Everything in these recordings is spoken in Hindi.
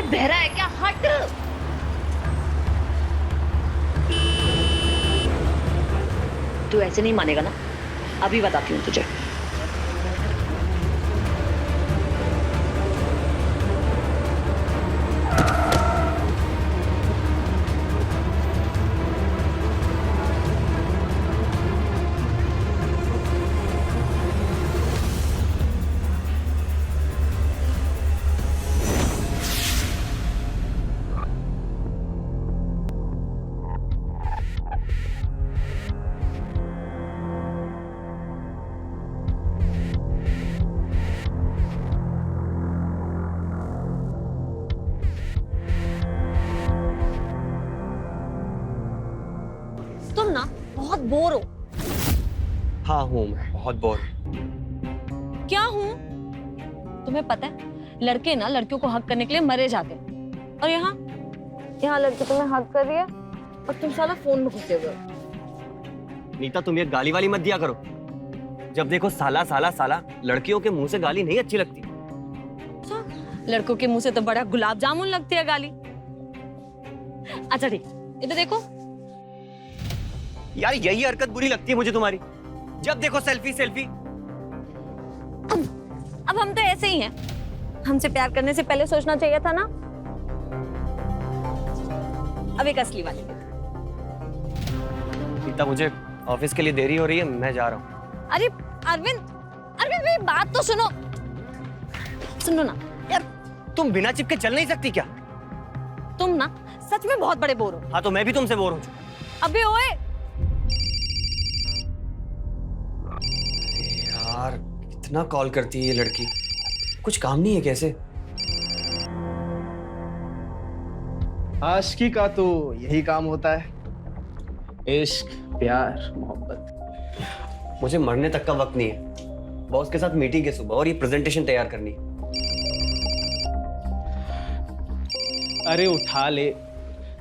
बहरा है क्या? हट। तू ऐसे नहीं मानेगा ना, अभी बताती हूँ तुझे। तुम ना बहुत बोर हो। हाँ हूँ, मैं बहुत बोर। क्या हूँ? तुम्हें पता है लड़के ना लड़कियों को हक करने के लिए मरे जाते हैं, और यहाँ लड़की तुम्हें हक कर रही है और तुम साला फोन में घुसे हुए हो। नीता, तुम ये गाली वाली मत दिया करो। जब देखो साला साला साला। लड़कियों के मुंह से गाली नहीं अच्छी लगती। लड़कों के मुंह से तो बड़ा गुलाब जामुन लगती है गाली। अच्छा ठीक, इधर देखो। यार यही हरकत बुरी लगती है मुझे तुम्हारी। जब देखो सेल्फी सेल्फी। अब हम तो ऐसे ही हैं। हमसे प्यार करने से पहले सोचना चाहिए था ना। अब एक असली वाली। नीता, मुझे ऑफिस के लिए देरी हो रही है, मैं जा रहा हूँ। अरे अरविंद, अरविंद मेरी बात तो सुनो। सुनो ना यार, तुम बिना चिपके चल नहीं सकती क्या? तुम ना सच में बहुत बड़े बोर हो। हाँ तो मैं भी तुमसे बोर हूँ। अबे ओए, यार इतना कॉल करती है ये लड़की, कुछ काम नहीं है कैसे? आशिकी का तो यही काम होता है, इश्क, प्यार, मोहब्बत। मुझे मरने तक का वक्त नहीं है। बॉस के साथ मीटिंग है सुबह और ये प्रेजेंटेशन तैयार करनी है। अरे उठा ले,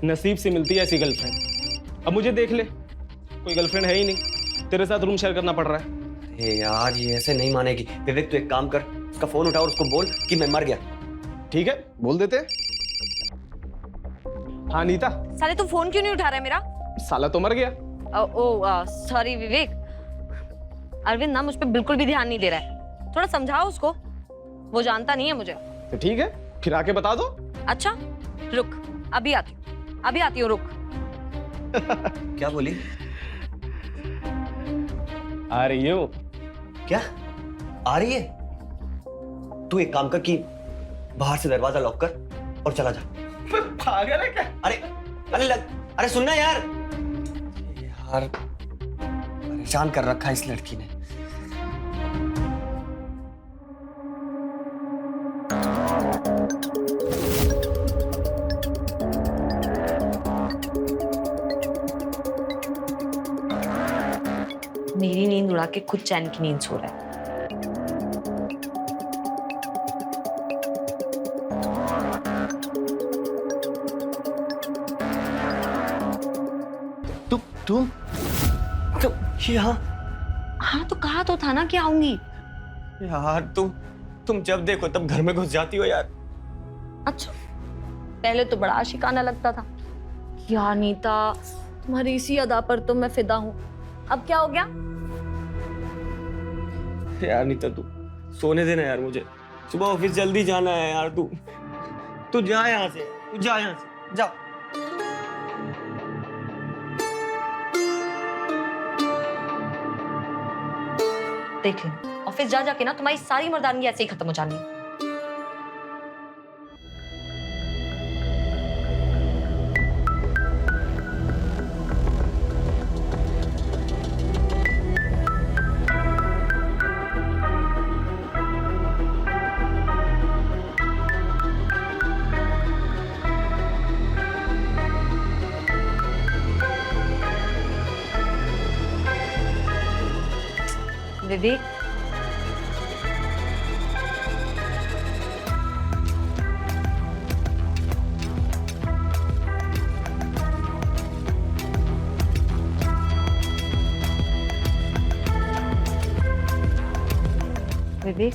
नसीब से मिलती है ऐसी गर्लफ्रेंड। अब मुझे देख ले, कोई गर्लफ्रेंड है ही नहीं, तेरे साथ रूम शेयर करना पड़ रहा है। अरे यार ये ऐसे नहीं मानेगी। विवेक तू एक काम कर, उसका फोन उठा और उसको बोल कि मैं मर गया। ठीक है, बोल देते। हाँ नीता। साले तू फोन क्यों नहीं उठा रहा है मेरा? साला तो मर गया। सॉरी विवेक। अरविंद ना मुझ पे बिल्कुल भी ध्यान नहीं दे रहा है। थोड़ा समझाओ उसको, वो जानता नहीं है मुझे। तो ठीक है, फिर आके बता दो। अच्छा रुक, अभी आती हूँ, रुक। क्या बोली? आ रही हो? क्या आ रही है? तू एक काम कर कि बाहर से दरवाजा लॉक कर और चला जा। पागल है क्या? अरे सुनना यार। यार परेशान कर रखा है इस लड़की ने। मेरी नींद उड़ा के खुद चैन की नींद सो रहा है। तुम यहाँ? हाँ तो कहा तो था ना कि आऊंगी। यार तुम जब देखो तब घर में घुस जाती हो यार। अच्छा, पहले तो बड़ा आशिकाना लगता था। यार नीता, तुम्हारी इसी अदा पर तो मैं फिदा हूँ। अब क्या हो गया? यार नीता तू सोने देना यार, मुझे सुबह ऑफिस जल्दी जाना है यार। तू जा यहाँ से, जा। देख ले, ऑफिस जा जाके ना तुम्हारी सारी मर्दानगी ऐसे ही खत्म हो जानी है। विवेक, विवेक,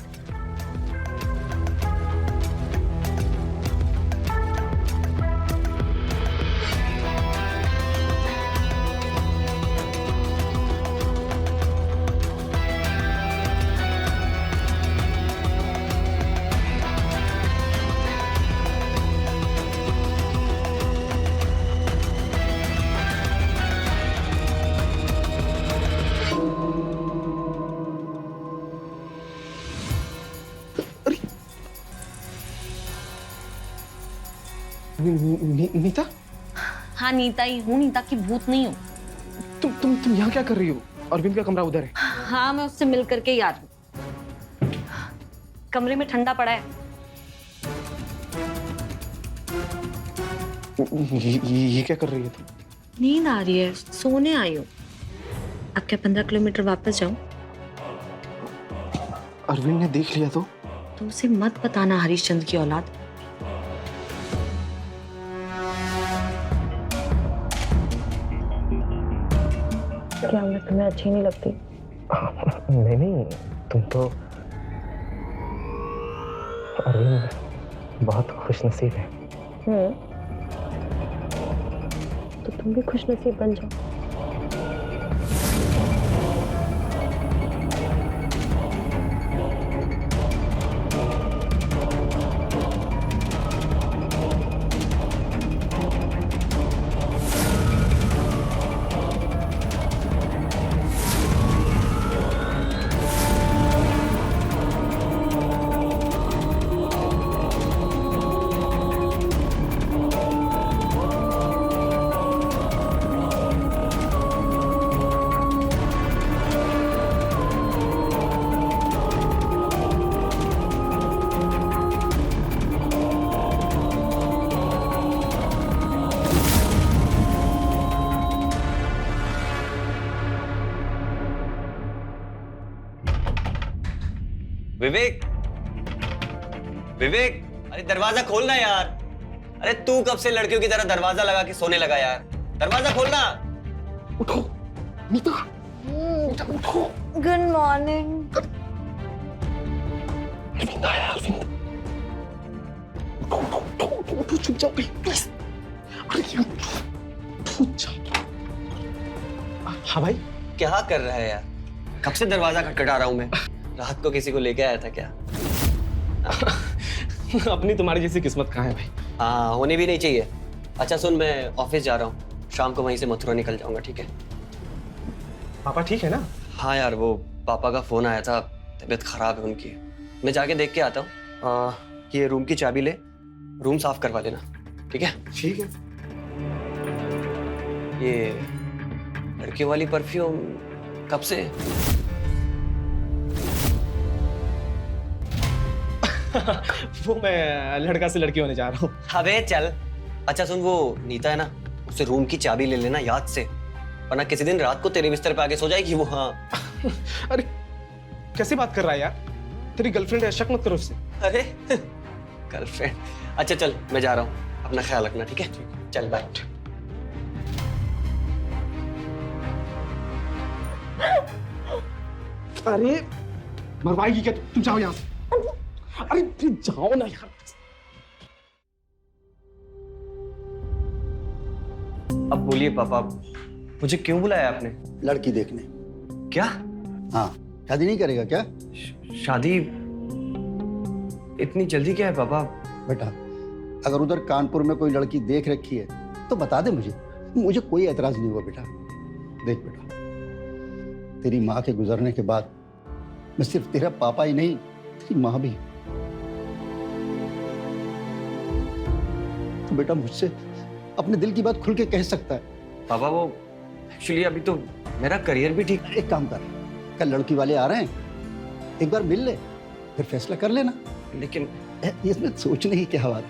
नीता, हाँ नीता ही हूँ, नीता की भूत नहीं हूँ। तुम यहाँ क्या कर रही हो? अरविंद का कमरा उधर है। हाँ मैं उससे मिल करके ही आ रही हूँ। कमरे में ठंडा पड़ा है। ये क्या कर रही है तुम? नींद आ रही है, सोने आई हूँ। अब क्या 15 किलोमीटर वापस जाऊं? अरविंद ने देख लिया तो? उसे मत बताना हरिश्चंद्र की औलाद। क्या मैं तुम्हें अच्छी नहीं लगती? नहीं, तुम तो अरविंद बहुत खुशनसीब है। तो तुम भी खुशनसीब बन जाओ। विवेक, विवेक, अरे दरवाजा खोलना यार। अरे तू कब से लड़कियों की तरह दरवाजा लगा के सोने लगा यार? दरवाजा खोलना। उठो नीता, उठो। Good morning. अरविंद आया, अरविंद। उठो, छुप जाओ प्लीज। अरे उठो जाओ। हाँ भाई, क्या कर रहा है यार? कब से दरवाजा खटखटा रहा हूं मैं। रात को किसी को लेके आया था क्या? अपनी तुम्हारी जैसी किस्मत कहाँ है भाई? हाँ, होनी भी नहीं चाहिए। अच्छा सुन, मैं ऑफिस जा रहा हूँ, शाम को वहीं से मथुरा निकल जाऊंगा, ठीक है? पापा ठीक है ना? हाँ यार, वो पापा का फोन आया था, तबीयत खराब है उनकी। मैं जाके देख के आता हूँ। ये रूम की चाबी ले, रूम साफ करवा देना, ठीक है? ठीक है। ये लड़की वाली परफ्यूम कब से? वो मैं लड़का से लड़की होने जा रहा हूँ। अबे चल। अच्छा सुन, वो नीता है ना, उससे रूम की चाबी ले लेना याद से, वरना किसी दिन रात को तेरे बिस्तर पे आके सो जाएगी वो। हाँ। अरे कैसी बात कर रहा है यार? तेरी गर्लफ्रेंड है, शक मत करो उससे। अरे गर्लफ्रेंड? अच्छा चल, मैं जा रहा हूँ, अपना ख्याल रखना, ठीक है? चल बाय। अरे मरवाएगी क्या? तुम जाओ यहाँ से। अरे तुम जाओ ना यार। अब बोलिए पापा, मुझे क्यों बुलाया आपने? लड़की देखने। क्या? हाँ, शादी नहीं करेगा क्या? शादी इतनी जल्दी क्या है पापा? बेटा, अगर उधर कानपुर में कोई लड़की देख रखी है तो बता दे मुझे कोई एतराज नहीं हुआ बेटा। देख बेटा, तेरी माँ के गुजरने के बाद मैं सिर्फ तेरा पापा ही नहीं, तेरी माँ भी। तो बेटा मुझसे अपने दिल की बात खुल के कह सकता है। पापा वो एक्चुअली अभी तो मेरा करियर भी ठीक। एक काम कर, कल लड़की वाले आ रहे हैं, एक बार मिल ले, फिर फैसला कर लेना। लेकिन इसमें सोचने की क्या बात।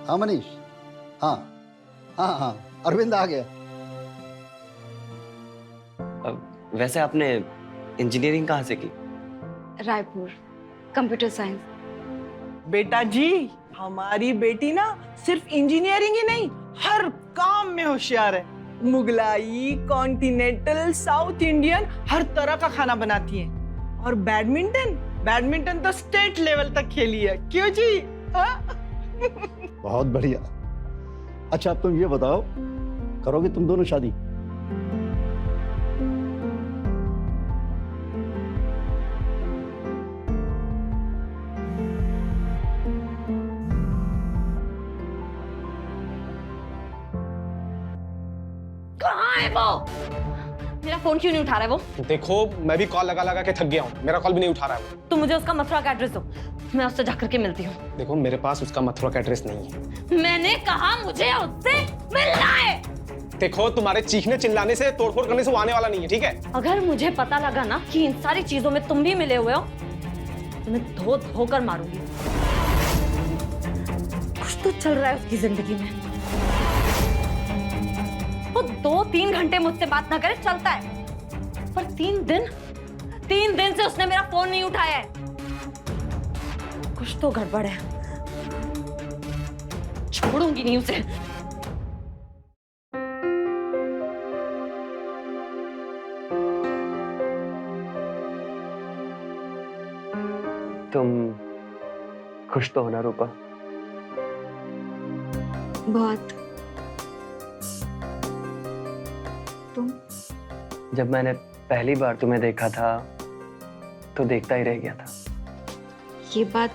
हाँ मनीष, हाँ हाँ हाँ, अरविंद आ गया। वैसे आपने इंजीनियरिंग कहाँ से की? Raipur, computer science. बेटा जी, हमारी बेटी ना सिर्फ इंजीनियरिंग ही नहीं, हर काम में होशियार है। मुगलाई, कॉन्टिनेंटल, साउथ इंडियन, हर तरह का खाना बनाती है। और बैडमिंटन तो स्टेट लेवल तक खेली है। क्यों जी? हाँ? बहुत बढ़िया। अच्छा अब तुम ये बताओ, करोगे तुम दोनों शादी? कहाँ है वो? मेरा फोन क्यों नहीं उठा रहा है वो? देखो मैं भी कॉल लगा लगा के थक गया हूँ, मेरा कॉल भी नहीं उठा रहा है वो। तुम मुझे उसका मथुरा का एड्रेस दो, मैं उससे जाकर के मिलती हूँ। देखो मेरे पास उसका मथुरा का एड्रेस नहीं है। मैंने कहा मुझे उससे मिलना है। देखो तुम्हारे चीखने चिल्लाने से, तोड़फोड़ करने से वो आने वाला नहीं है, ठीक है? अगर मुझे पता लगा ना कि इन सारी चीजों में तुम भी मिले हुए हो तो मैं धो धो कर मारूंगी। कुछ तो चल रहा है उसकी जिंदगी में। वो 2-3 घंटे मुझसे बात ना करे चलता है, पर 3 दिन से उसने मेरा फोन नहीं उठाया है। कुछ तो गड़बड़ है, छोड़ूंगी नहीं उसे। तुम खुश तो हो ना रूपा? बहुत। तुम? जब मैंने पहली बार तुम्हें देखा था तो देखता ही रह गया था। ये बात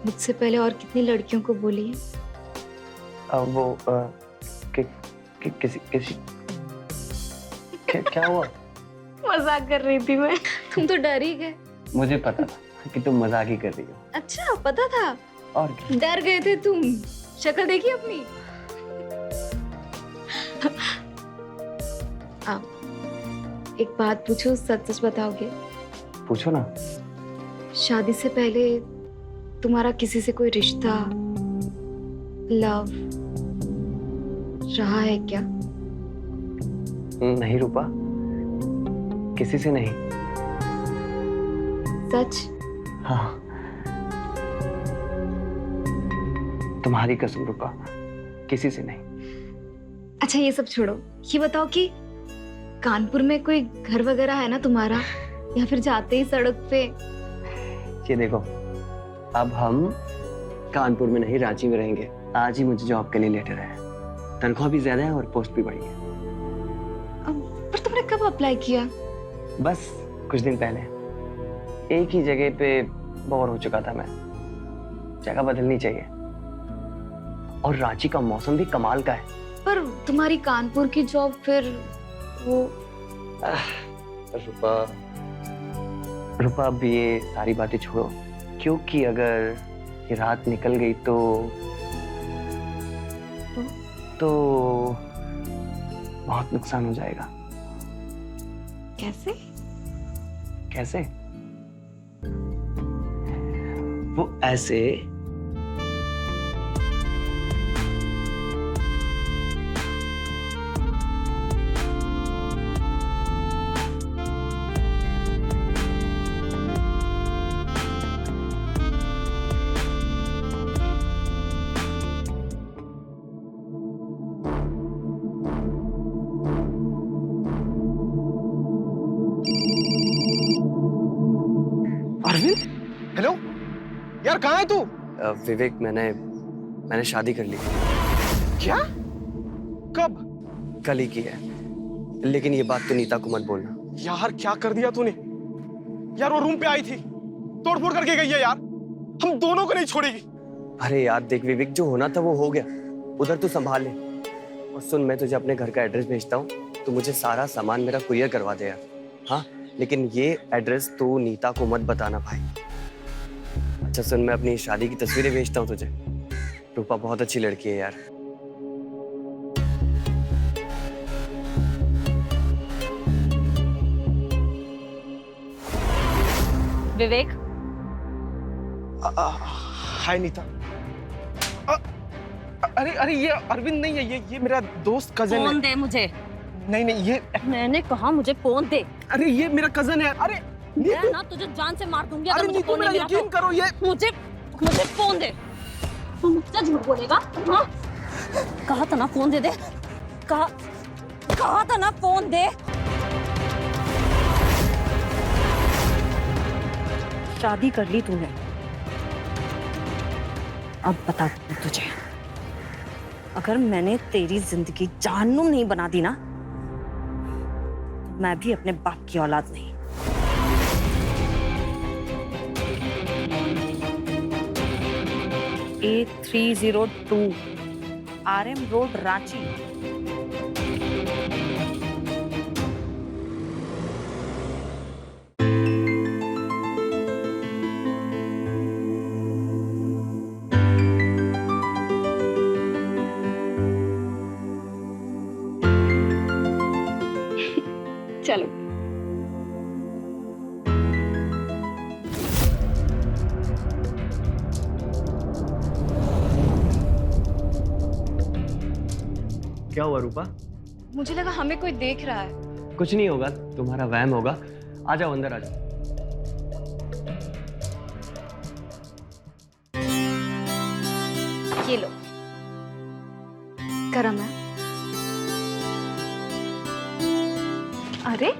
मुझसे पहले और कितनी लड़कियों को बोली है? अब वो किसी क्या हुआ? मजाक कर रही थी मैं। तुम तो डर ही गए। मुझे पता था कि तुम मजाक ही कर रही हो। अच्छा पता था? और क्या? डर गए थे तुम? शक्ल देखी अपनी? एक बात पूछो, सच सच बताओगे? पूछो ना। शादी से पहले तुम्हारा किसी से कोई रिश्ता, लव रहा है क्या? नहीं रूपा, किसी से नहीं। सच? हाँ, तुम्हारी कसम रूपा, किसी से नहीं। अच्छा ये सब छोड़ो, ये बताओ कि कानपुर में कोई घर वगैरह है ना तुम्हारा, या फिर जाते ही सड़क पे? ये देखो, अब हम कानपुर में नहीं रांची में रहेंगे। आज ही मुझे जॉब के लिए लेटर है, तनख्वाह भी ज्यादा है और पोस्ट भी बढ़ी है। पर तुमने कब अप्लाई किया? बस कुछ दिन पहले। एक ही जगह पे बोर हो चुका था मैं, जगह बदलनी चाहिए। और रांची का मौसम भी कमाल का है। पर तुम्हारी कानपुर की जॉब फिर वो? रूपा अब ये सारी बातें छोड़ो, क्योंकि अगर ये रात निकल गई तो बहुत नुकसान हो जाएगा। कैसे? कैसे? वो ऐसे अरविंद, हेलो यार, कहाँ है तू? विवेक, मैंने शादी कर ली। क्या? कब? कल ही की है, लेकिन ये बात तो नीता को मत बोलना। यार क्या कर दिया तूने? यार वो रूम पे आई थी, तोड़फोड़ करके गई है यार, हम दोनों को नहीं छोड़ेगी। अरे यार देख विवेक, जो होना था वो हो गया, उधर तू संभाल ले। और सुन, मैं तुझे अपने घर का एड्रेस भेजता हूँ, तो मुझे सारा सामान मेरा कुरियर करवा दे यार। हाँ, लेकिन ये एड्रेस तू नीता को मत बताना भाई। अच्छा सुन, मैं अपनी शादी की तस्वीरें भेजता हूँ तुझे। रूपा बहुत अच्छी लड़की है यार। विवेक, हाय नीता। अरे ये अरविंद नहीं है, ये मेरा दोस्त कजन फोन है। दे मुझे। नहीं ये, मैंने कहा मुझे फोन दे। अरे ये मेरा कजन है। अरे मैं ना तुझे जान से मार दूंगी अगर अरे मुझे नीतू, फोन मेरा नहीं मिला यकीन तो। करो, ये मुझे फोन दे। तू मुझसे झूठ बोलेगा? हाँ? कहा था ना फोन दे दे। कहा था ना फोन दे। शादी कर ली तूने, अब बता तुझे, अगर मैंने तेरी जिंदगी जहन्नुम नहीं बना दी ना, मैं भी अपने बाप की औलाद नहीं। A302 RM road Ranchi. क्या हुआ रूपा? मुझे लगा हमें कोई देख रहा है। कुछ नहीं होगा, तुम्हारा वहम होगा। आ जाओ अंदर आ जाओ। ये लो, गरम है। अरे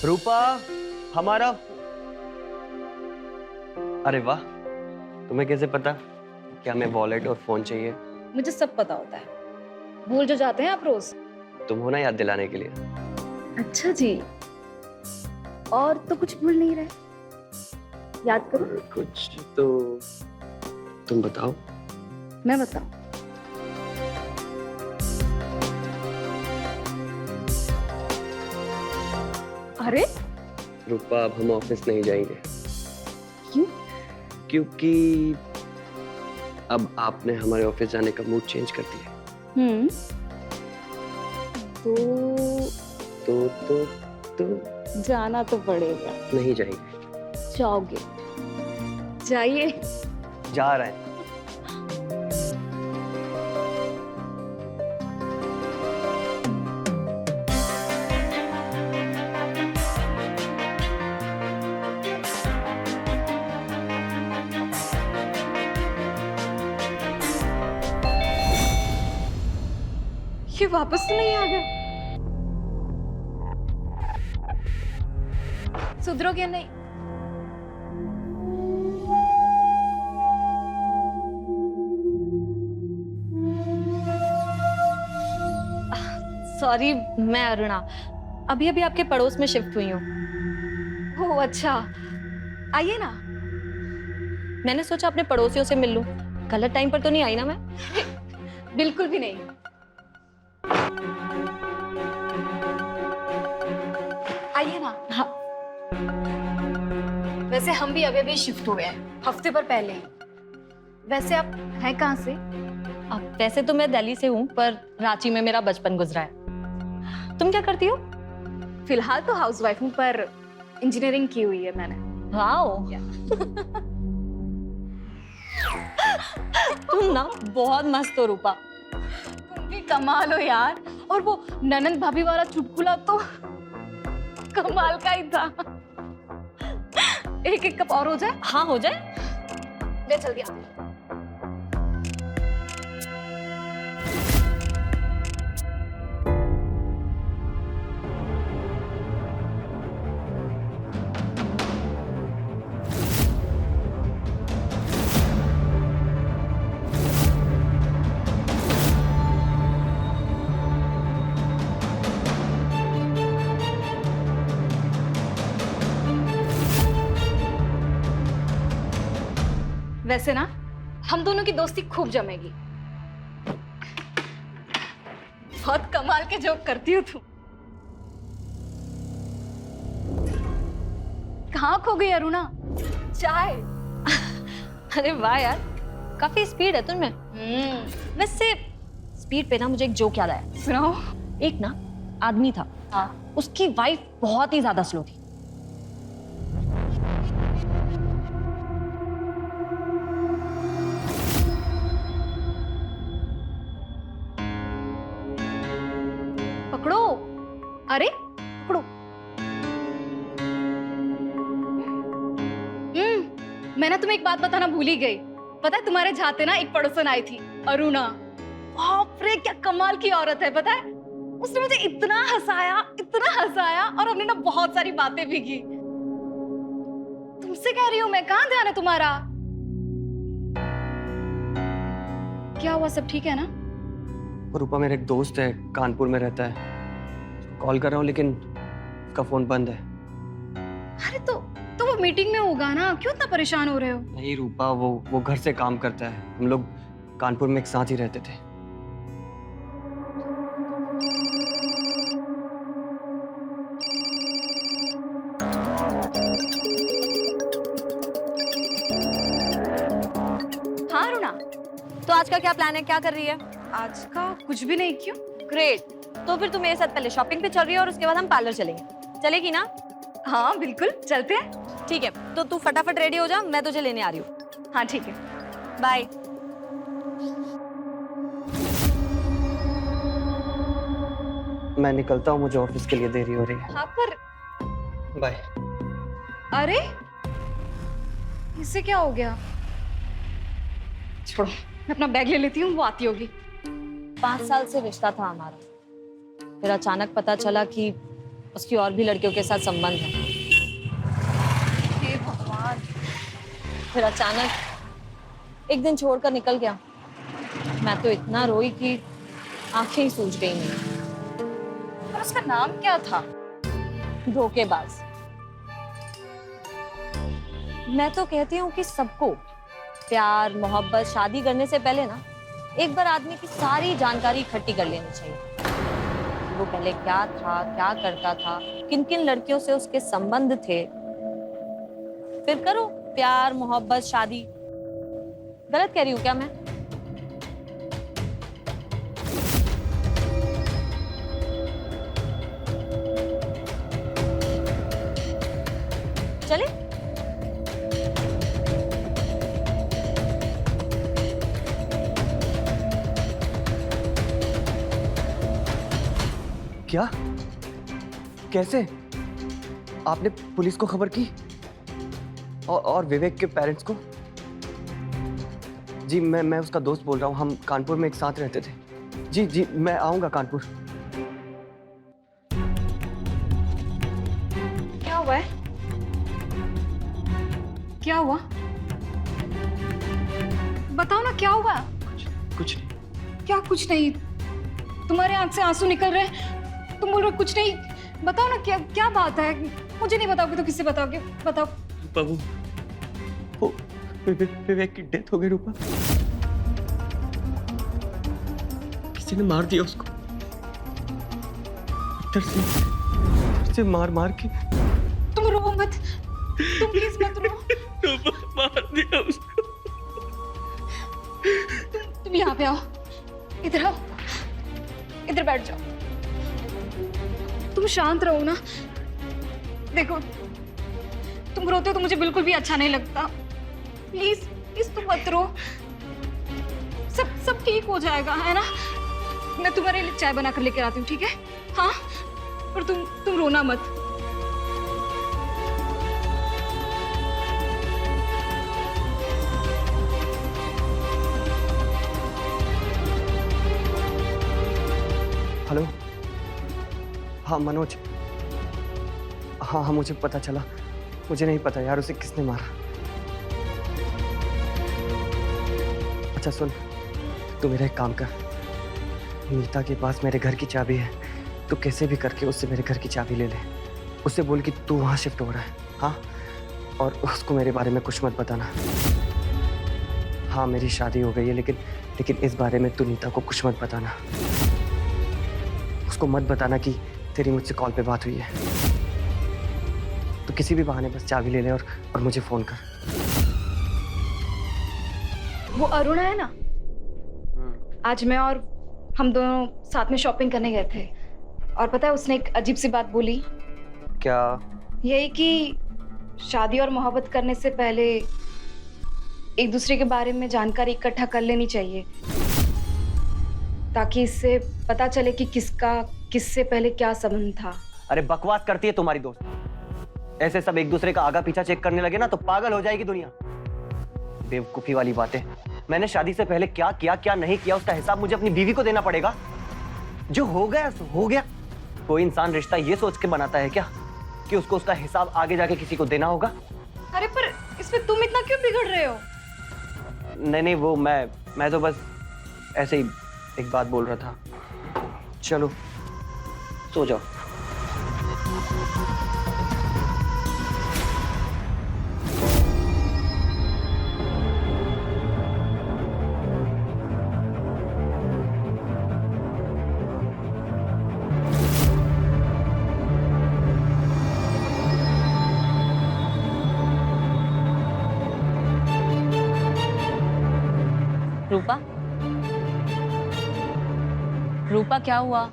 रूपा, हमारा। अरे वाह, तुम्हें कैसे पता कि हमें वॉलेट और फोन चाहिए? मुझे सब पता होता है, भूल जो जाते हैं आप रोज। तुम हो ना याद दिलाने के लिए। अच्छा जी, और तो कुछ भूल नहीं रहे, याद करो। कुछ तो तुम बताओ। मैं बताऊं? अरे रूपा, अब हम ऑफिस नहीं जाएंगे। क्यों? क्योंकि अब आपने हमारे ऑफिस जाने का मूड चेंज कर दिया। तो जाना तो पड़ेगा। नहीं जाएंगे। जाओगे? जाइए। जा रहे हैं। ये वापस तो नहीं आ गया? सुधरोगे नहीं? सॉरी, मैं अरुणा अभी अभी आपके पड़ोस में शिफ्ट हुई हूँ। ओह अच्छा, आइए ना। मैंने सोचा अपने पड़ोसियों से मिल लूं। गलत टाइम पर तो नहीं आई ना मैं? बिल्कुल भी नहीं। आइए ना। हाँ। वैसे हम भी अभी अभी शिफ्ट हुए हैं, हफ्ते भर पहले ही। वैसे आप हैं कहाँ से? अब वैसे तो मैं दिल्ली से हूँ, पर रांची में मेरा बचपन गुजरा है। तुम क्या करती हो? फिलहाल तो हाउसवाइफ हूँ, पर इंजीनियरिंग की हुई है मैंने। वाओ। तुम ना बहुत मस्त हो रूपा। तुम भी कमाल हो यार। और वो ननंद भाभी वाला चुटकुला तो कमाल का ही था। एक कप और हो जाए? हाँ हो जाए। ले जल्दी आ। वैसे ना हम दोनों की दोस्ती खूब जमेगी। बहुत कमाल के जोक करती हो तुम। कहाँ खो गई अरुणा? चाय। अरे वाह यार, काफी स्पीड है तुममें। वैसे स्पीड पे ना मुझे एक जोक याद आया। सुनाओ। एक ना आदमी था, हाँ। उसकी वाइफ बहुत ही ज्यादा स्लो थी। पकड़ो। अरे पकड़ो। मैं ना तुम्हें एक बात बताना भूल ही गई। पता है तुम्हारे जाते ना एक पड़ोसन आई थी, अरुणा। बाप रे क्या कमाल की औरत है, पता है? उसने मुझे इतना हंसाया और हमने ना बहुत सारी बातें भी की। तुमसे कह रही हूँ मैं, कहाँ ध्यान है तुम्हारा? क्या हुआ, सब ठीक है ना? रूपा, मेरा एक दोस्त है, कानपुर में रहता है। कॉल कर रहा हूँ लेकिन उसका फोन बंद है। अरे तो वो मीटिंग में होगा ना, क्यों इतना परेशान हो रहे हो? नहीं रूपा, वो घर से काम करता है। हम लोग कानपुर में एक साथ ही रहते थे। तो आज का क्या प्लान है, क्या कर रही है? आज का कुछ भी नहीं, क्यों? ग्रेट। तो फिर तुम मेरे साथ पहले शॉपिंग पे चल रही है और उसके बाद हम पार्लर चलेंगे, चलेगी ना? हाँ बिल्कुल, चलते हैं। ठीक है, तो तू फटाफट रेडी हो जा, मैं तुझे लेने आ रही हूँ। हाँ ठीक है। बाय। मैं निकलता हूँ, मुझे ऑफिस के लिए देरी हो रही है। हाँ पर बाय। अरे इससे क्या हो गया? छोड़ो, मैं अपना बैग ले लेती हूँ, वो आती होगी। 5 साल से रिश्ता था हमारा, फिर अचानक पता चला कि उसकी और भी लड़कियों के साथ संबंध है। हे भगवान। फिर अचानक एक दिन छोड़कर निकल गया। मैं तो इतना रोई कि आंखें ही सूज गई मेरी। और उसका नाम क्या था? धोखेबाज। मैं तो कहती हूँ कि सबको प्यार मोहब्बत शादी करने से पहले ना एक बार आदमी की सारी जानकारी इकट्ठी कर लेनी चाहिए। वो पहले क्या था, क्या करता था, किन किन लड़कियों से उसके संबंध थे, फिर करो प्यार मोहब्बत शादी। गलत कह रही हूँ क्या मैं? चले? क्या? कैसे? आपने पुलिस को खबर की? और विवेक के पेरेंट्स को? जी मैं उसका दोस्त बोल रहा हूँ, हम कानपुर में एक साथ रहते थे। जी जी मैं आऊंगा कानपुर। क्या हुआ है? क्या हुआ? बताओ ना, क्या हुआ? कुछ नहीं। क्या कुछ नहीं? तुम्हारे आंख से आंसू निकल रहे हैं, तुम बोल रहे हो कुछ नहीं। बताओ ना, क्या क्या बात है? मुझे नहीं बताओगे तो किससे बताओगे? बताओ। बाबू, वो विवेक की डेथ हो गई रूपा। किसी ने मार दिया उसको, इधर से मार मार के। तुम रो मत, तुम प्लीज मत रो। मार दिया उसको। तुम यहाँ पे आओ, इधर आओ, इधर बैठ जाओ। तुम शांत रहो ना। देखो, तुम रोते हो तो मुझे बिल्कुल भी अच्छा नहीं लगता। प्लीज प्लीज तुम मत रो, सब ठीक हो जाएगा, है ना? मैं तुम्हारे लिए चाय बना कर लेकर आती हूँ, ठीक है? हाँ, पर तुम रोना मत। हेलो, हाँ मनोज। हाँ मुझे पता चला। मुझे नहीं पता यार उसे किसने मारा। अच्छा सुन, तू मेरा एक काम कर, नीता के पास मेरे घर की चाबी है, तू कैसे भी करके उससे मेरे घर की चाबी ले ले। उससे बोल कि तू वहाँ शिफ्ट हो रहा है। हाँ, और उसको मेरे बारे में कुछ मत बताना। हाँ मेरी शादी हो गई है, लेकिन इस बारे में तू नीता को कुछ मत बताना। उसको मत बताना कि तेरी मुझसे कॉल पे बात हुई है। तो किसी भी बहाने बस चाबी ले ले और मुझे फोन कर। वो अरुणा है ना, आज मैं और हम दोनों साथ में शॉपिंग करने गए थे, और पता है उसने एक अजीब सी बात बोली। क्या? यही कि शादी और मोहब्बत करने से पहले एक दूसरे के बारे में जानकारी इकट्ठा कर लेनी चाहिए, ताकि इससे पता चले कि किसका किससे पहले क्या संबंध था। अरे बकवास करती है तुम्हारी दोस्त। ऐसे सब एक दूसरे का आगा पीछा चेक करने लगे ना तो पागल हो जाएगी दुनिया। बेवकूफी वाली बातें। मैंने शादी से पहले क्या किया क्या नहीं किया उसका हिसाब मुझे अपनी बीवी को देना पड़ेगा। जो हो गया सो हो गया। कोई इंसान रिश्ता ये सोच के बनाता है क्या कि उसको उसका हिसाब आगे जाके किसी को देना होगा? अरे पर इसमें तुम इतना क्यों बिगड़ रहे हो? नहीं वो मैं तो बस ऐसे ही एक बात बोल रहा था। चलो सो जाओ। रूपा, रूपा क्या हुआ?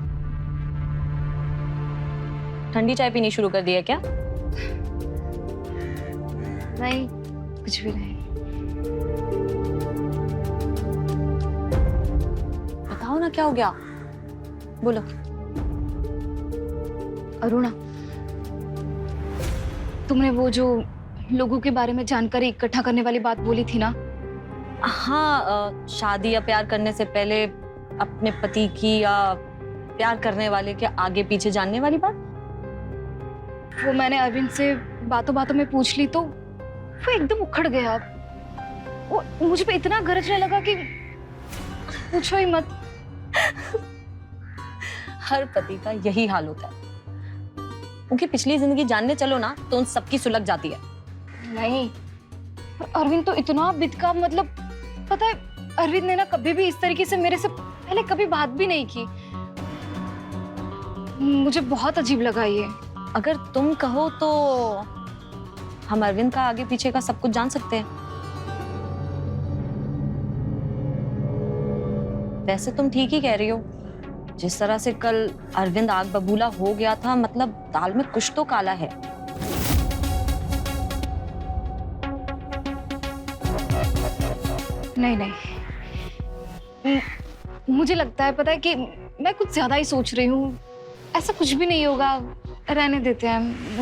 ठंडी चाय पीनी शुरू कर दी है क्या? नहीं, कुछ भी नहीं। बताओ ना क्या हो गया, बोलो। अरुणा, तुमने वो जो लोगों के बारे में जानकारी इकट्ठा करने वाली बात बोली थी ना? हाँ, शादी या प्यार करने से पहले अपने पति की या प्यार करने वाले के आगे पीछे जानने वाली बात। वो मैंने अरविंद से बातों बातों में पूछ ली तो वो एकदम उखड़ गया। वो मुझ पे इतना गरजने लगा कि पूछो ही मत। हर पति का यही हाल होता है। उनकी पिछली जिंदगी जानने चलो ना तो उन सबकी सुलग जाती है। नहीं, पर अरविंद तो इतना बिदका, मतलब पता है अरविंद ने ना कभी भी इस तरीके से मेरे से पहले कभी बात भी नहीं की। मुझे बहुत अजीब लगा ये। अगर तुम कहो तो हम अरविंद का आगे पीछे का सब कुछ जान सकते हैं। वैसे तुम ठीक ही कह रही हो। जिस तरह से कल अरविंद आग बबूला हो गया था, मतलब दाल में कुछ तो काला है। नहीं नहीं, मुझे लगता है पता है कि मैं कुछ ज्यादा ही सोच रही हूँ। ऐसा कुछ भी नहीं होगा, रहने देते हैं।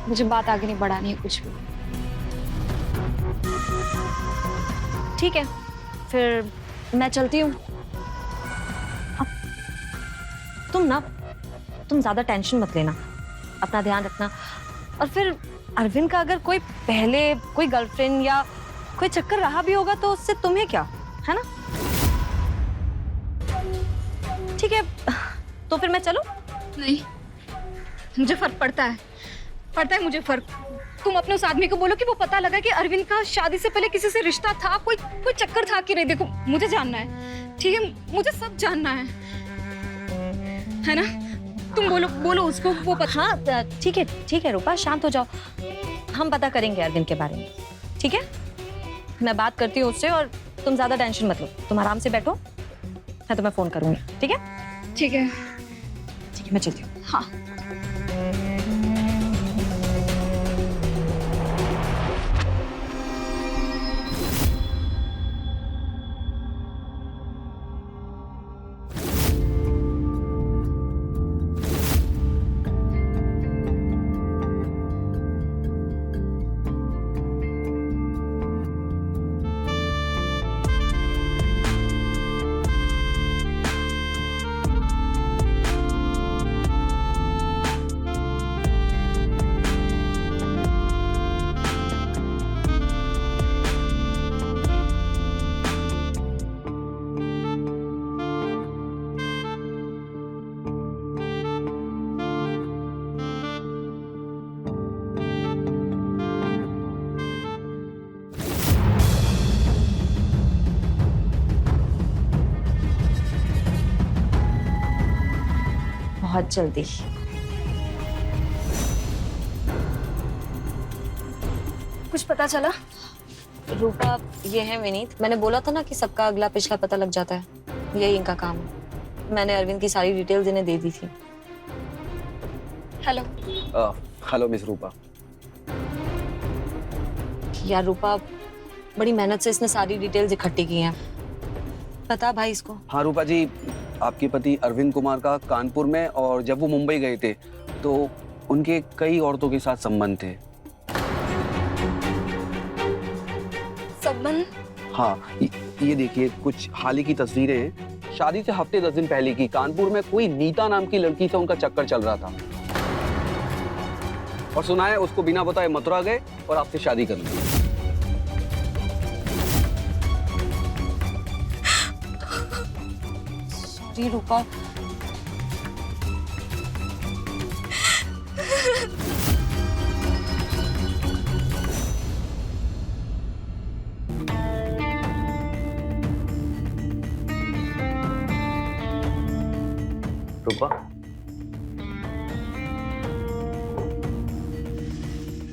मुझे बात आगे नहीं बढ़ानी है कुछ भी। ठीक है, फिर मैं चलती हूँ। तुम ज्यादा टेंशन मत लेना, अपना ध्यान रखना। और फिर अरविंद का अगर कोई पहले कोई गर्लफ्रेंड या कोई चक्कर रहा भी होगा तो उससे तुम्हें क्या, है ना? ठीक है, तो फिर मैं चलूं? नहीं, मुझे फर्क पड़ता है मुझे फर्क। तुम अपने उस आदमी को बोलो कि वो पता लगा कि अरविंद का शादी से पहले किसी से रिश्ता था, कोई चक्कर था कि नहीं। देखो, मुझे जानना है, ठीक है? मुझे सब जानना है ना? तुम बोलो उसको, वो पता। हाँ, ठीक है रूपा, शांत हो जाओ। हम पता करेंगे अरविंद के बारे में, ठीक है? मैं बात करती हूँ उससे और तुम ज्यादा टेंशन मत लो। तुम आराम से बैठो, मैं तुम्हें फोन करूंगी, ठीक है? ठीक है, मैं चलती हूँ। हाँ। बहुत जल्दी। कुछ पता चला? रूपा, ये है विनीत। मैंने बोला था ना कि सबका अगला पिछला पता लग जाता है। यही इनका काम है। मैंने अरविंद की सारी डिटेल्स इन्हें दे दी थी। हेलो। हेलो मिस रूपा। यार रूपा, बड़ी मेहनत से इसने सारी डिटेल्स इकट्ठी की हैं। पता भाई इसको? हाँ रूपा जी, आपके पति अरविंद कुमार का कानपुर में, और जब वो मुंबई गए थे तो उनके कई औरतों के साथ संबंध थे। संबंध? हाँ, ये देखिए कुछ हाल ही की तस्वीरें हैं। शादी से हफ्ते 10 दिन पहले की। कानपुर में कोई नीता नाम की लड़की से उनका चक्कर चल रहा था, और सुना है उसको बिना बताए मथुरा गए और आपसे शादी कर ली। सॉरी रूपा। रूपा,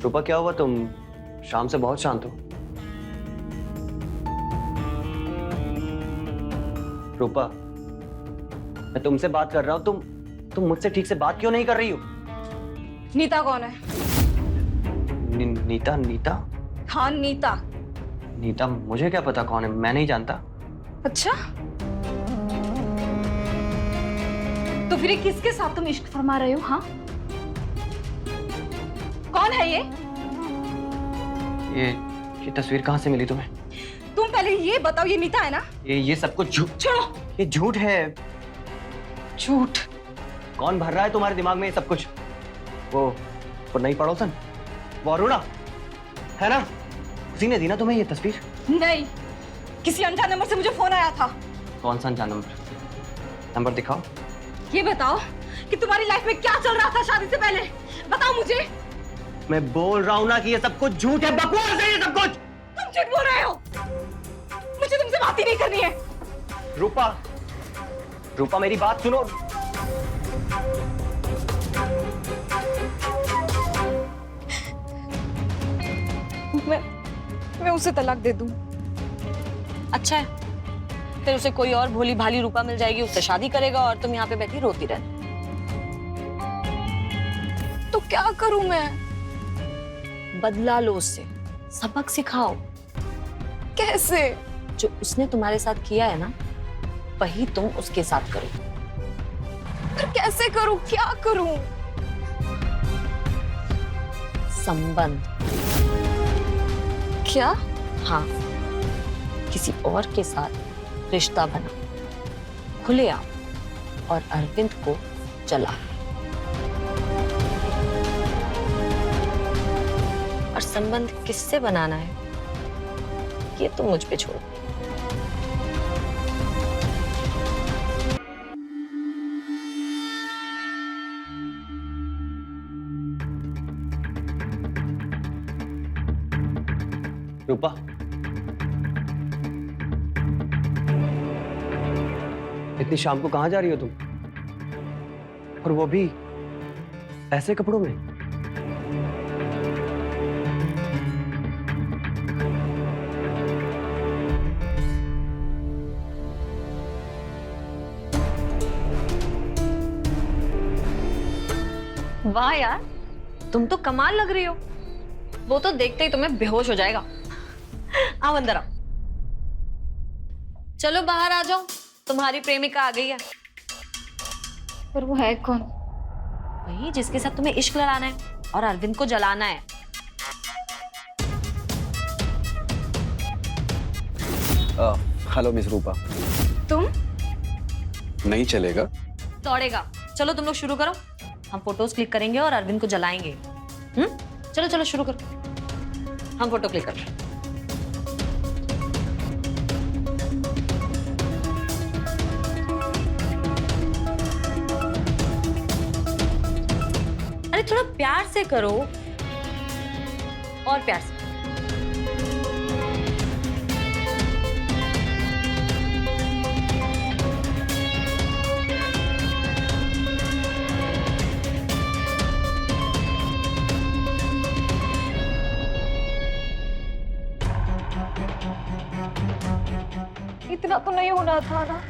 रूपा क्या हुआ? तुम शाम से बहुत शांत हो। रूपा, मैं तुमसे बात कर रहा हूँ, तुम मुझसे ठीक से बात क्यों नहीं कर रही हो? नीता कौन है? नीता? नीता? हाँ नीता। नीता मुझे क्या पता कौन है, मैं नहीं जानता। अच्छा, तो फिर ये किसके साथ तुम इश्क फरमा रहे हो? हाँ, कौन है ये? ये तस्वीर कहाँ से मिली तुम्हें? तुम पहले ये बताओ, ये नीता है ना? ये सब कुछ झूठ। छोड़ो। ये झूठ है। झूठ? कौन भर रहा है तुम्हारे दिमाग में ये सब कुछ? वो नई पड़ोसन, वो अरुणा है ना? उसी ने दी ना तुम्हें ये तस्वीर? नहीं, किसी अनजान नंबर से मुझे फोन आया था। कौन सा अनजान नंबर दिखाओ। ये बताओ कि तुम्हारी लाइफ में क्या चल रहा था शादी से पहले, बताओ मुझे। मैं बोल रहा हूँ ना कि ये सब कुछ झूठ है, बकवास है ये सब कुछ। तुम झूठ बोल रहे हो, मुझे तुमसे बात ही नहीं करनी है। रूपा मेरी बात सुनो। मैं उसे तलाक दे दूं? अच्छा है, फिर उसे कोई और भोली भाली रूपा मिल जाएगी, उससे शादी करेगा और तुम यहाँ पे बैठी रोती रहना। तो क्या करूं मैं? बदला लो उससे, सबक सिखाओ। कैसे? जो उसने तुम्हारे साथ किया है ना, वही तुम उसके साथ करो। पर कैसे करूं, क्या करूं? संबंध। क्या? हाँ, किसी और के साथ रिश्ता बना, खुले आप, और अरविंद को जला। और संबंध किससे बनाना है ये तो मुझ पे छोड़ो। रूपा, इतनी शाम को कहाँ जा रही हो तुम? और वो भी ऐसे कपड़ों में? वाह यार, तुम तो कमाल लग रही हो। वो तो देखते ही तुम्हें बेहोश हो जाएगा। आओ अंदर आओ। चलो बाहर आ जाओ, तुम्हारी प्रेमिका आ गई है। पर वो है कौन? वही जिसके साथ तुम्हें इश्क लड़ाना है और अरविंद को जलाना है। हेलो मिस रूपा। तुम? नहीं चलेगा? दौड़ेगा। चलो तुम लोग शुरू करो, हम फोटोज क्लिक करेंगे और अरविंद को जलाएंगे। चलो चलो शुरू करो, हम फोटो क्लिक कर रहे हैं। अरे थोड़ा प्यार से करो, और प्यार से। इतना तो नहीं होना था ना,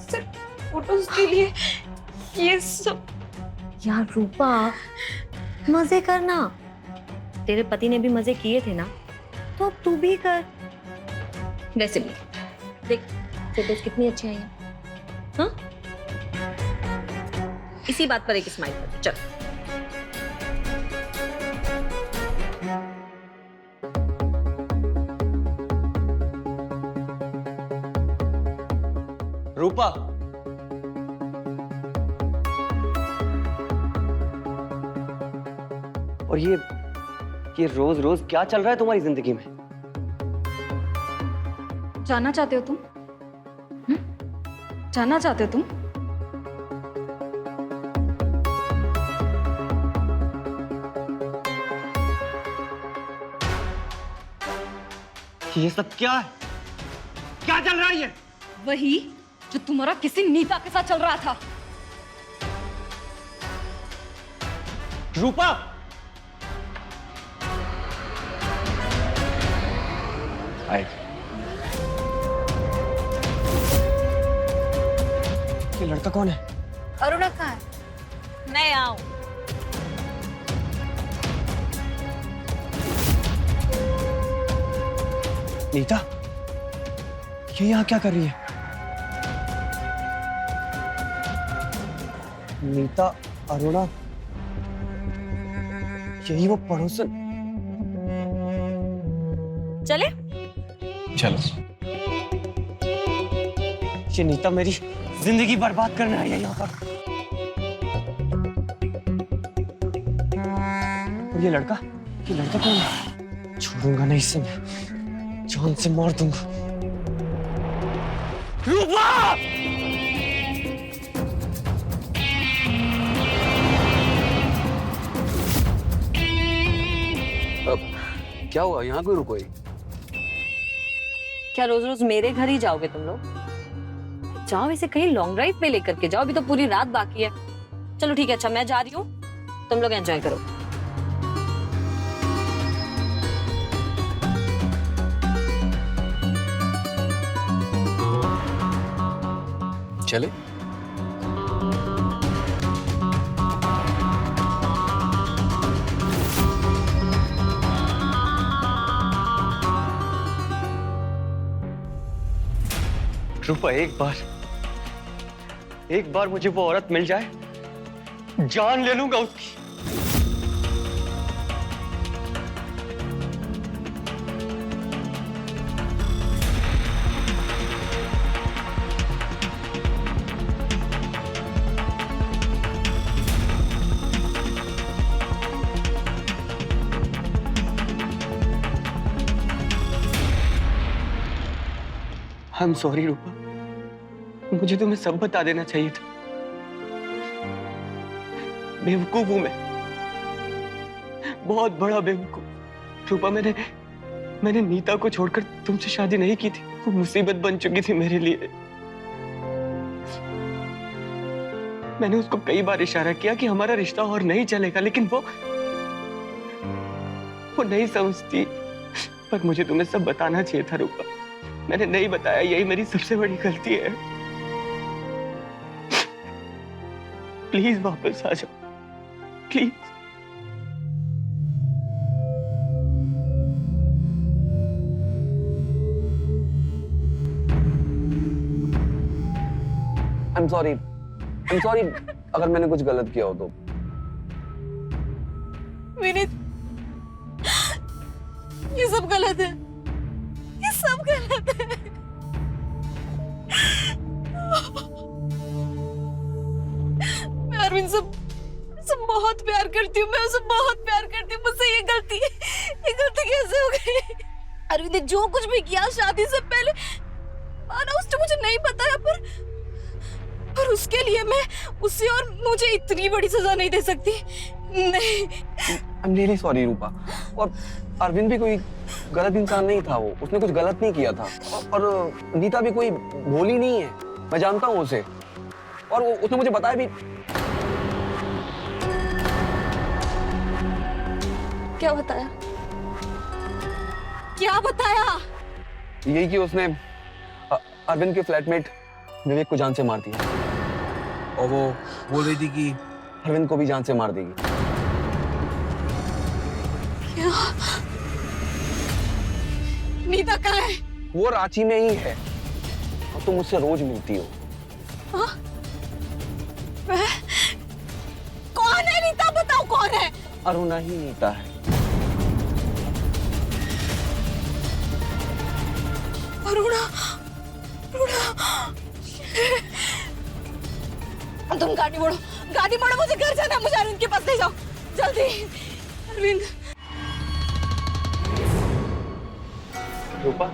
सिर्फ फोटोज के लिए ये सब। यार रूपा, मजे करना। तेरे पति ने भी मजे किए थे ना, तो अब तू भी कर। वैसे भी देख फोटोज कितनी अच्छी आई हैं। हाँ, इसी बात पर एक स्माइल कर। चल रूपा, और ये रोज रोज क्या चल रहा है तुम्हारी जिंदगी में? जानना चाहते हो तुम? जानना चाहते हो तुम? ये सब क्या है? क्या चल रहा है ये? वही जो तुम्हारा किसी नीता के साथ चल रहा था। रूपा, आए। ये लड़का कौन है? अरुणा कहाँ है? मैं आऊं। नीता, ये यहाँ क्या कर रही है? नीता, अरुणा, यही वो पड़ोसन। चले? चलो। ये नीता मेरी जिंदगी बर्बाद करने आई है यहाँ पर। और ये लड़का कौन है? छोड़ूंगा नहीं इसे मैं, जान से मार दूंगा। रूपा! क्या हुआ, यहाँ क्यों रुको? क्या रोज रोज मेरे घर ही जाओगे तुम लोग? जाओ इसे कहीं लॉन्ग ड्राइव पे लेकर के जाओ, अभी तो पूरी रात बाकी है। चलो ठीक है, अच्छा मैं जा रही हूँ, तुम लोग एंजॉय करो। चले। रूपा, एक बार मुझे वो औरत मिल जाए, जान ले लूंगा उसकी। आई एम सॉरी रूपा, मुझे तुम्हें सब बता देना चाहिए था। बेवकूफ हूं मैं, बहुत बड़ा बेवकूफ। रूपा, मैंने नीता को छोड़कर तुमसे शादी नहीं की थी, वो मुसीबत बन चुकी थी मेरे लिए। मैंने उसको कई बार इशारा किया कि हमारा रिश्ता और नहीं चलेगा, लेकिन वो नहीं समझती। पर मुझे तुम्हें सब बताना चाहिए था रूपा, मैंने नहीं बताया, यही मेरी सबसे बड़ी गलती है। प्लीज वापस आ जाओ, प्लीज। आई एम सॉरी अगर मैंने कुछ गलत किया हो तो। विनीत, ये सब गलत है, ये सब गलत है। मैं अरविंद से बहुत प्यार करती हूँ, मैं उसे बहुत प्यार करती हूँ। मुझसे ये गलती कैसे हो गई? अरविंद ने जो कुछ भी किया शादी से पहले, माना उसने मुझे नहीं बताया, पर उसके लिए मैं उसे और मुझे इतनी बड़ी सजा नहीं दे सकती। नहीं। I'm really sorry रूपा। और अरविंद भी कोई गलत इंसान नहीं था, वो उसने कुछ गलत नहीं किया था। और नीता भी कोई भोली नहीं है, मैं जानता हूँ उसे, और उसने मुझे बताया भी। क्या बताया? क्या बताया? यही कि उसने अरविंद के फ्लैटमेट विवेक को जान से मार दिया, और वो बोल रही थी कि अरविंद को भी जान से मार देगी। क्या? नीता कहाँ है? वो रांची में ही है, और तुम मुझसे रोज मिलती हो। हाँ? कौन है नीता? बताओ कौन है? अरुणा ही नीता है। अरुणा, तुम गाड़ी मोड़ो, मुझे घर जाना है, मुझे अरविंद के पास ले जाओ जल्दी। अरविंद। रूपा,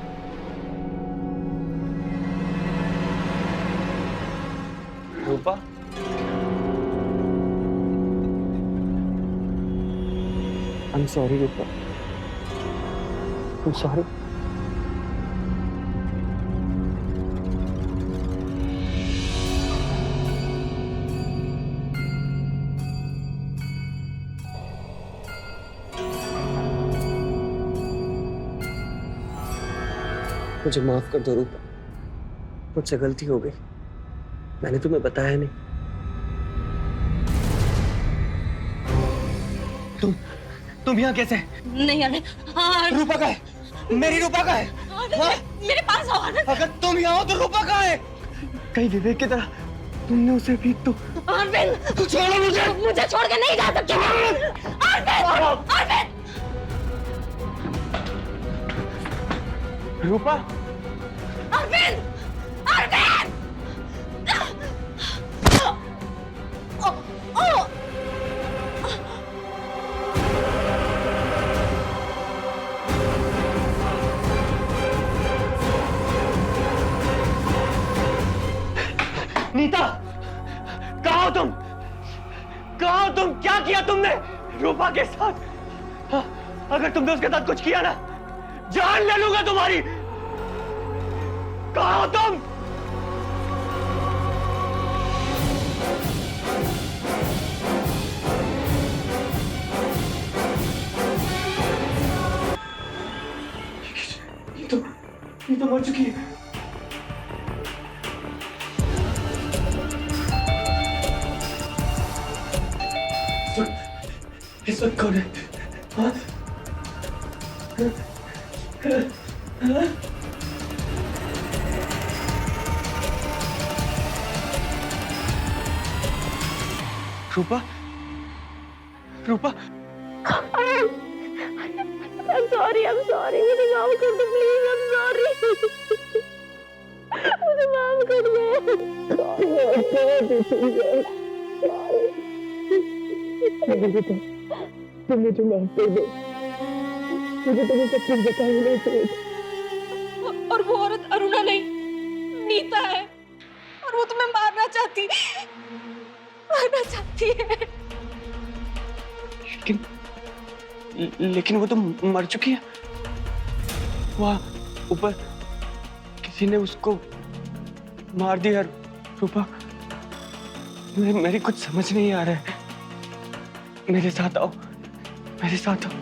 रूपा, I'm sorry Rupa, I'm sorry। मुझे माफ कर दो रूपा, मुझसे गलती हो गई, मैंने तुम्हें बताया नहीं। तुम यहाँ कैसे? नहीं अरविंद, हाँ रूपा का है, मेरी रूपा का है। हाँ? मेरे पास आओ आनंद। अगर तुम यहाँ हो तो रूपा का है। कहीं विवेक की तरह तुमने उसे भी तो अरविंद छोड़ो मुझे। मुझे छोड़ के नहीं जा सकते। अरविंद अरविंद रूपा, अरविंद अरविंद नीता, कहाँ हो तुम? कहाँ हो तुम? क्या किया तुमने रूपा के साथ? हाँ, अगर तुमने उसके साथ कुछ किया ना, जान ले लूंगा तुम्हारी। कहाँ हो तुम? ये तो मर चुकी है। इस वक्त कौन है? हाँ? रूपा, रूपा, I'm sorry, मुझे माफ कर दो प्लीज, I'm sorry। मुझे माफ कर दो। तुम मुझे माफ कर दो, मुझे तुम्हें सब कुछ बता देना चाहिए था। और वो औरत अरुणा नहीं, नीता है, और वो तुम्हें मारना चाहती है। लेकिन वो तो मर चुकी है। वहाँ ऊपर किसी ने उसको मार दिया। रूपा, मेरी कुछ समझ नहीं आ रहा है। मेरे साथ आओ, मेरे साथ आओ।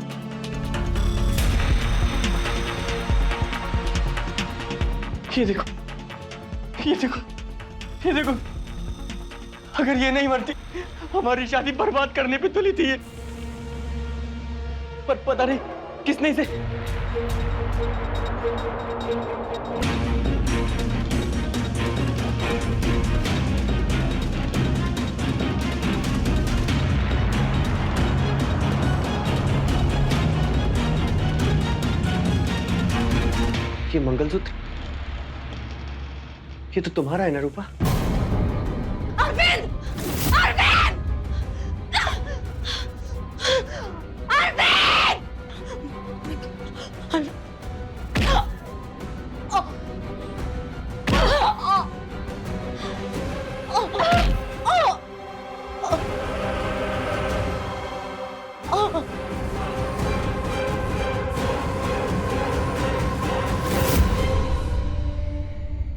ये देखो, ये देखो, ये देखो। अगर ये नहीं मरती, हमारी शादी बर्बाद करने पे तुली थी ये। पर पता नहीं किसने इसे। ये मंगलसूत्र, ये तो तुम्हारा है ना रूपा? अरविंद! अरविंद!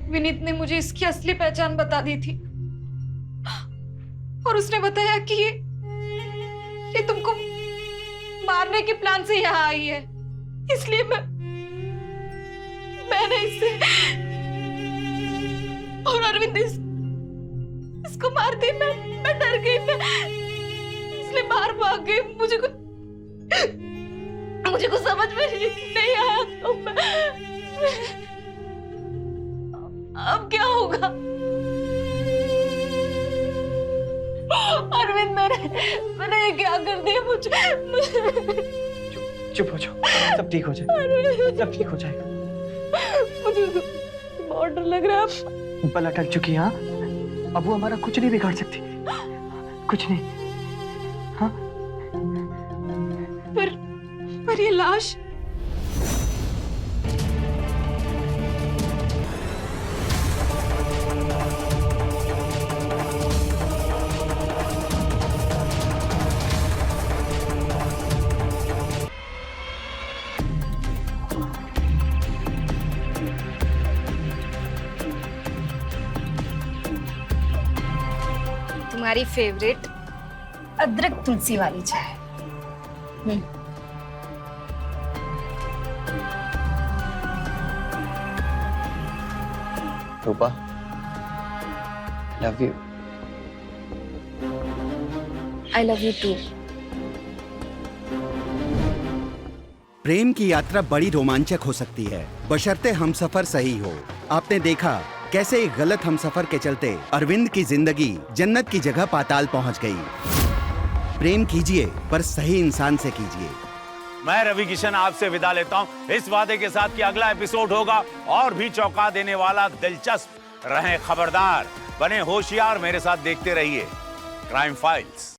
विनीत ने मुझे इसकी असली पहचान बता दी थी, और उसने बताया कि ये तुमको मारने के प्लान से यहाँ आई है। इसलिए मैंने इसे और अरविंद इसको मार दी। मैं डर गई, मैं इसलिए बाहर भाग गई। मुझे कुछ समझ में नहीं आया। तो अब क्या होगा? अरविंद, मैंने ये क्या कर दिया? मुझे चुप हो जाओ, सब ठीक हो जाएगा, सब ठीक हो जाएगा। मुझे बहुत डर लग रहा है। बला टल चुकी है। हाँ, अब वो हमारा कुछ नहीं बिगाड़ सकती, कुछ नहीं। हाँ, पर ये लाश, तुम्हारी फेवरेट अदरक तुलसी वाली चाय। Rupa, love you. I love you too. प्रेम की यात्रा बड़ी रोमांचक हो सकती है, बशर्ते हमसफर सही हो। आपने देखा कैसे एक गलत हमसफर के चलते अरविंद की जिंदगी जन्नत की जगह पाताल पहुंच गई। प्रेम कीजिए पर सही इंसान से कीजिए। मैं रवि किशन आपसे विदा लेता हूं इस वादे के साथ कि अगला एपिसोड होगा और भी चौंका देने वाला, दिलचस्प। रहें खबरदार, बने होशियार, मेरे साथ देखते रहिए क्राइम फाइल्स।